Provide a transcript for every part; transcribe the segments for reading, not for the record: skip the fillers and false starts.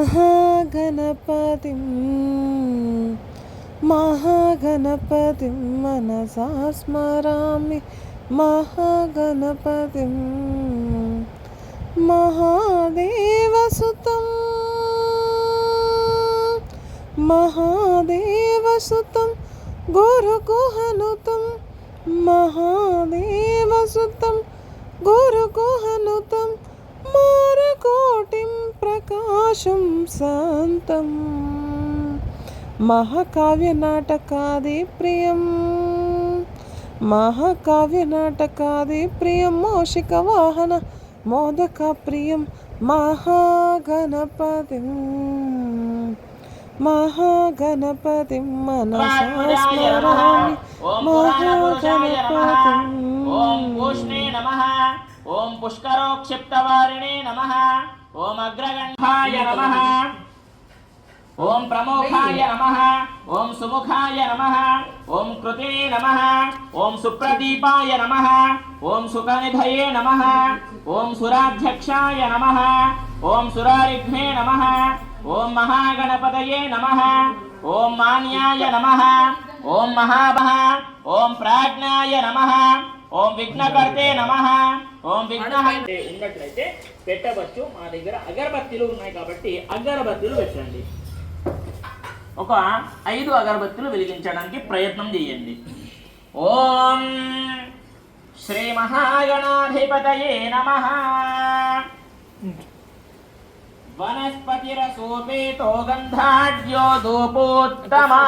महागणपतिं महागणपतिं मनसा स्मरामि महागणपतिं महादेवसुतं महादेवसुतं गुरुकुहनुतं महादेवसुतं गुरुकुहनुतं मारकोटिं प्रकाशं शान्तं महाकाव्यनाटकादिप्रियं महाकाव्यनाटकादिप्रियं मूषिकवाहन मोदकप्रियं महागणपतिं महागणपतिं मनसा स्मरामि महागणपतिम् ओम पूष्णे नमः ओम पुष्करोक्षिप्तवारिणे नमः ओम अग्रगण्डाय नमः ओम प्रमुखाय नमः ओम सुमुखाय नमः ओम कृते नमः ओम सुप्रदीपाय नमः ओम सुखनिधये नमः ओम सुराध्यक्षाय नमः ओम सुरारिघ्ने नमः ओम महागणपतये नमः ओम मान्याय नमः ओम महाभः ओम प्राज्ञाय नमः ओम विघ्नकर्ते नमः ओम విఘ్నహంతే ఉన్నట్లయితే పెట్టవచ్చు. మా దగ్గర అగరబత్తీలు ఉన్నాయి కాబట్టి అగరబత్తీలు పెట్టండి. ఒక 5 అగరబత్తీలు వెలిగించడానికి ప్రయత్నం చేయండి. ఓం శ్రీ మహాగణాధిపతయే నమః. వనస్పతిరసోపేతో గంధాఢ్యో ధూపోత్తమా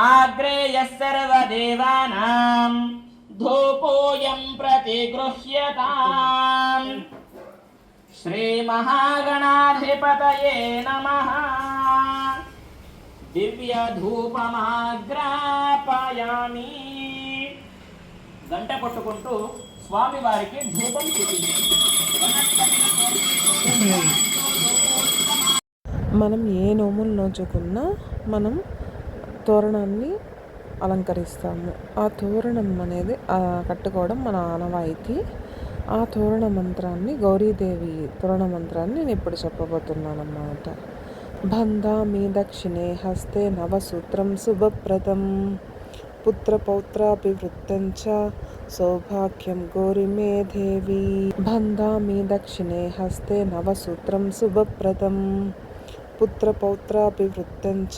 ఆగ్రేయః సర్వదేవానాం ధూపోయం ప్రతిగృహ్యతాం. శ్రీ మహాగణాధిపతయే నమః. దివ్య ధూపమాగ్రాపయామి. గంట కొట్టుకుంటూ స్వామి వారికి ధూపం చూపించండి. మనం ఏ నోములు నోచుకున్నా మనం తోరణాన్ని అలంకరిస్తాము. ఆ తోరణం అనేది కట్టుకోవడం మన ఆనవాయితీ. ఆ తోరణ మంత్రాన్ని, గౌరీదేవి తోరణ మంత్రాన్ని నేను ఇప్పుడు చెప్పబోతున్నాను అన్నమాట. బంధామి దక్షిణే హస్తే నవసూత్రం శుభప్రదం పుత్రపౌత్రాభివృద్ధం చ సౌభాగ్యం గౌరిమే దేవి. బంధామి దక్షిణే హస్తే నవసూత్రం శుభప్రదం పుత్రపౌత్రాభివృద్ధం చ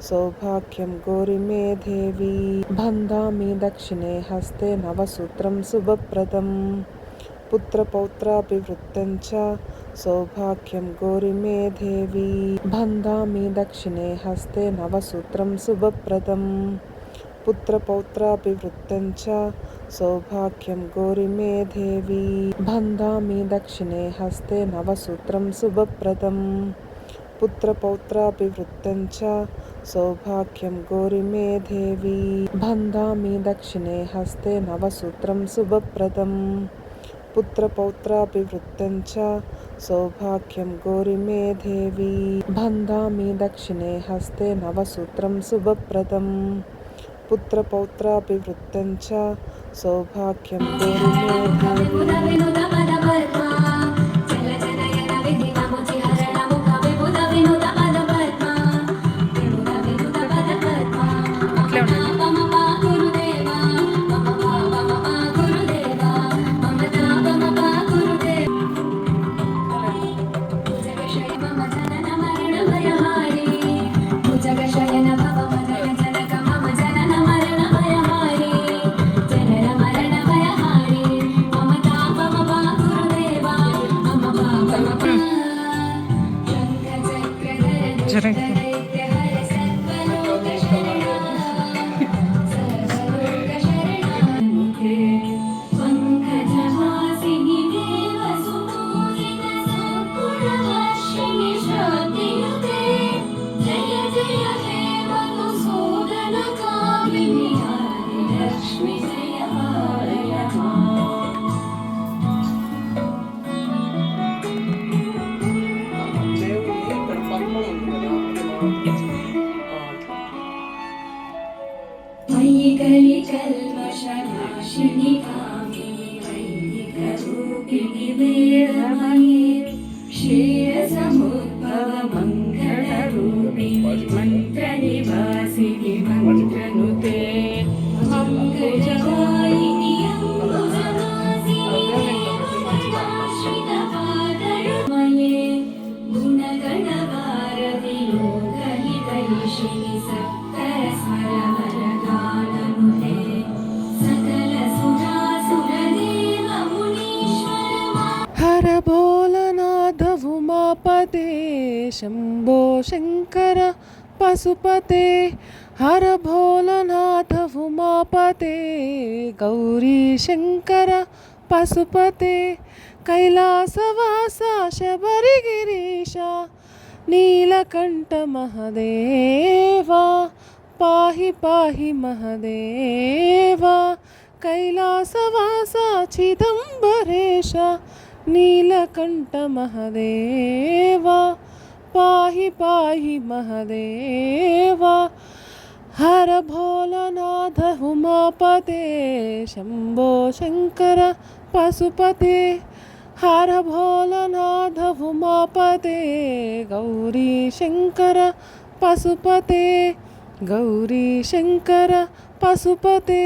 సౌభాగ్యం గౌరిమే దేవి. బంధామి దక్షిణే హస్తే నవసూత్రం శుభప్రదం పుత్రపౌత్రాభివృద్ధం చ సౌభాగ్యం గౌరిమే దేవి. బంధామి దక్షిణే హస్తే నవసూత్రం శుభప్రదం పుత్రపౌత్రాభివృద్ధం చ సౌభాగ్యం గౌరిమే దేవి. బంధామి దక్షిణే హస్తే నవసూత్రం శుభప్రదం పుత్రపౌత్రాభివృద్ధం చ సౌభాగ్యం గౌరిమే దేవి. బంధామి దక్షిణే హస్తే నవసూత్రం శుభప్రదం పుత్రపౌత్రాభివృద్ధం చ సౌభాగ్యం గౌరిమే దేవి. బంధామి దక్షిణే హస్తే నవసూత్రం శుభప్రదం పుత్రపౌత్రాభివృద్ధం చ సౌభాగ్యం గౌరిమే దేవి. कल्मषनाशिनि कामिनि वैदिकरूपिणि वेदमये श्री समुद्भव मङ्गलरूपिणि मन्त्रनिवासिनि मन्त्रनुते अम्बुजवाहिनि अम्बुजवासिनि श्रितपादरुमये गुणगणवारधि योगहितैषिणि सप्तस्वरवरगाननुते सकलसुरासुरदेव मुनीश्वर हर भोलनाथ उमापते शम्भो शङ्कर पशुपते हर भोलनाथ उमापते गौरी शङ्कर पशुपते कैलासवासा शबरिगिरीशा नीलकण्ठ महदेवा पाहि पाहि महदेवा कैलासवासा चिदम्बरेश नीलकण्ठ महदेवा पाहि पाहि महदेवा हर भोलनाथ उमापते शम्भो शङ्कर पशुपते हर भोलनाथ उमापते गौरी शङ्कर पशुपते गौरी शङ्कर पशुपते।